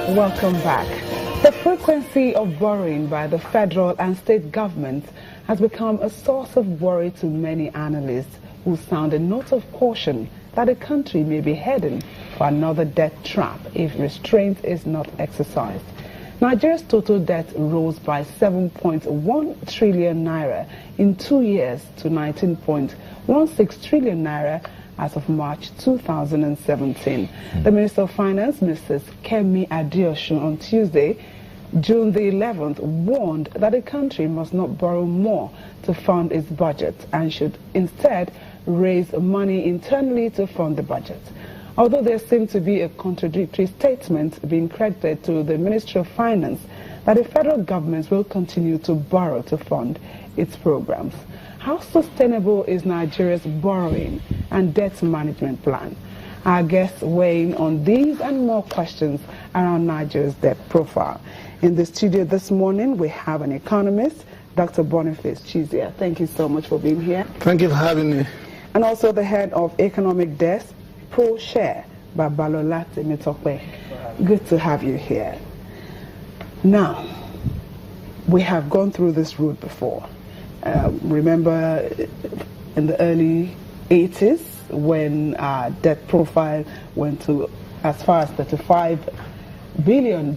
Welcome back. The frequency of borrowing by the federal and state governments has become a source of worry to many analysts who sound a note of caution that the country may be heading for another debt trap if restraint is not exercised. Nigeria's total debt rose by 7.1 trillion naira in 2 years to 19.16 trillion naira as of March 2017. The Minister of Finance, Mrs. Kemi Adeosun, on Tuesday, June the 11th, warned that the country must not borrow more to fund its budget and should instead raise money internally to fund the budget. Although there seemed to be a contradictory statement being credited to the Ministry of Finance that the federal government will continue to borrow to fund its programs. How sustainable is Nigeria's borrowing and debt management plan? Our guests weighing on these and more questions around Nigeria's debt profile. In the studio this morning, we have an economist, Dr. Boniface Chizia. Thank you so much for being here. Thank you for having me. And also the head of Economic Desk, Pro Share, Babalola Temitokwe. Good to have you here. Now, we have gone through this route before. Remember in the early 80s when our debt profile went to as far as $35 billion.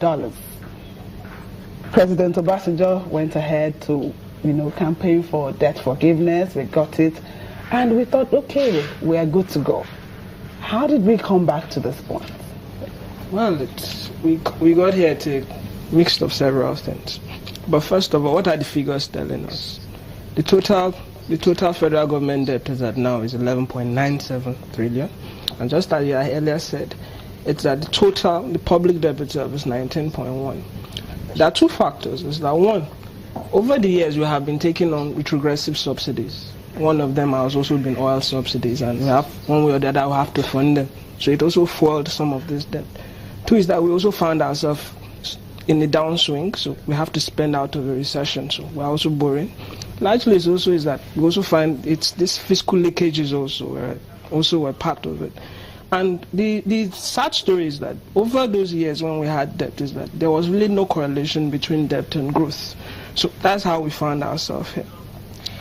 President Obasanjo went ahead to, campaign for debt forgiveness. We got it. And we thought, okay, we are good to go. How did we come back to this point? Well, we got here to mixed of several things. But first of all, what are the figures telling us? The total federal government debt is at now is 11.97 trillion. And just as you earlier said, it's that the public debt itself is 19.1. There are two factors. Is that one, over the years we have been taking on retrogressive subsidies. One of them has also been oil subsidies, and we have one way or the other we have to fund them. So it also fueled some of this debt. Two is that we also found ourselves in the downswing, so we have to spend out of the recession, so we're also borrowing. Largely it's also is that we also find it's this fiscal leakages also were part of it. And the sad story is that over those years when we had debt is that there was really no correlation between debt and growth. So that's how we found ourselves here.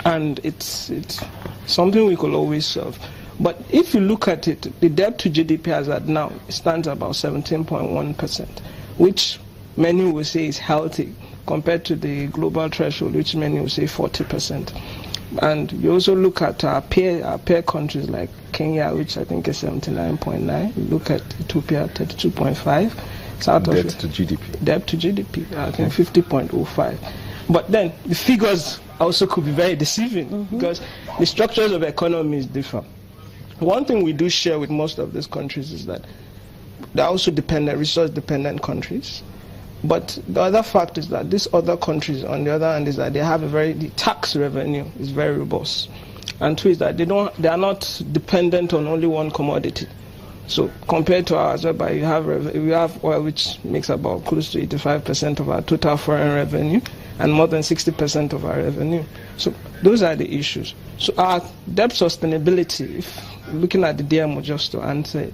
And it's something we could always solve. But if you look at it, the debt to GDP as at now stands about 17.1%, which many will say is healthy compared to the global threshold, which many will say 40%. And you also look at our peer countries like Kenya, which I think is 79.9. You look at Ethiopia, 32.5. South Debt to GDP. Debt to GDP, I think 50.05. But then the figures also could be very deceiving because the structures of economies differ. One thing we do share with most of these countries is that they're also resource-dependent countries. But the other fact is that these other countries, on the other hand, is that they have the tax revenue is very robust. And two is that they are not dependent on only one commodity. So compared to ours, whereby we have oil, which makes about close to 85% of our total foreign revenue and more than 60% of our revenue. So those are the issues. So our debt sustainability, if looking at the DMO just to answer it,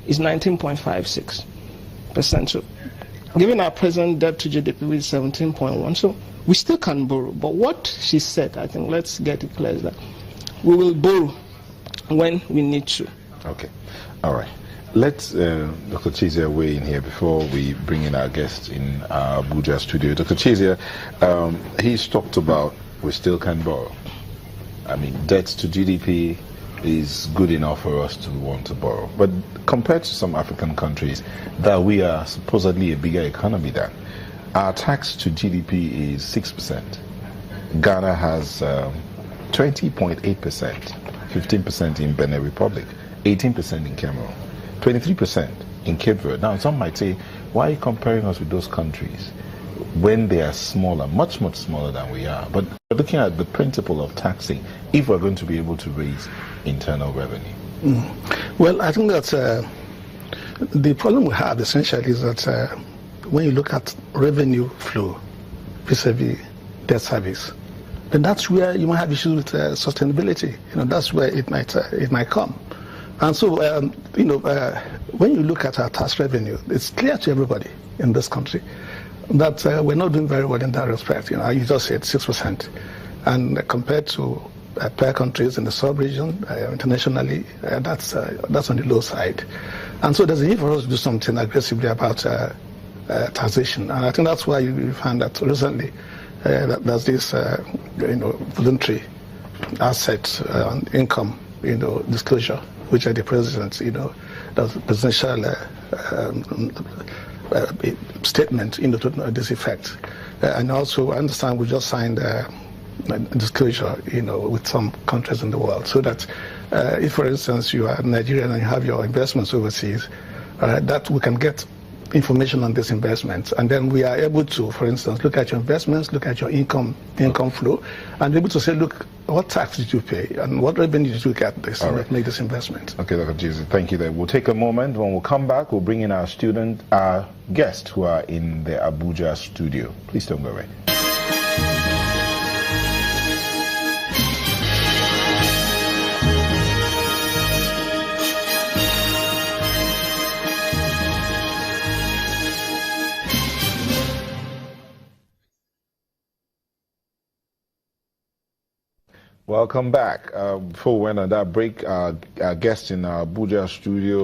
is 19.56%. So given our present debt to GDP with 17.1, so we still can borrow. But what she said, I think, let's get it clear, is that we will borrow when we need to. Okay. All right. Let's Dr. Chizia weigh in here before we bring in our guest in our Abuja studio. Dr. Chizia, he's talked about we still can borrow. I mean, debt to GDP is good enough for us to want to borrow. But compared to some African countries that we are supposedly a bigger economy than, our tax to GDP is 6%. Ghana has 20.8%, 15% in Benin Republic, 18% in Cameroon, 23% in Cape Verde. Now, some might say, why are you comparing us with those countries when they are smaller, much, much smaller than we are? But we're looking at the principle of taxing if we're going to be able to raise internal revenue. Well, I think that the problem we have essentially is that when you look at revenue flow vis-a-vis debt service, then that's where you might have issues with sustainability. That's where it might come. And so, when you look at our tax revenue, it's clear to everybody in this country that we're not doing very well in that respect. You know, you just said 6%. And compared to peer countries in the sub-region, internationally, that's on the low side. And so there's a need for us to do something aggressively about taxation. And I think that's why you find that recently there's this voluntary asset income disclosure, which the president does presidential statement to this effect. And also I understand we just signed disclosure with some countries in the world, so that if for instance you are Nigerian and you have your investments overseas, that we can get information on this investment, and then we are able to, for instance, look at your investments, look at your income flow, and be able to say, look, what tax did you pay and what revenue did you get this and make this investment. Okay, Dr. Jesus, thank you there. We'll take a moment. When we'll come back, we'll bring in our guests who are in the Abuja studio. Please don't go away. Welcome back. Before we went on that break, our guest in our Abuja studio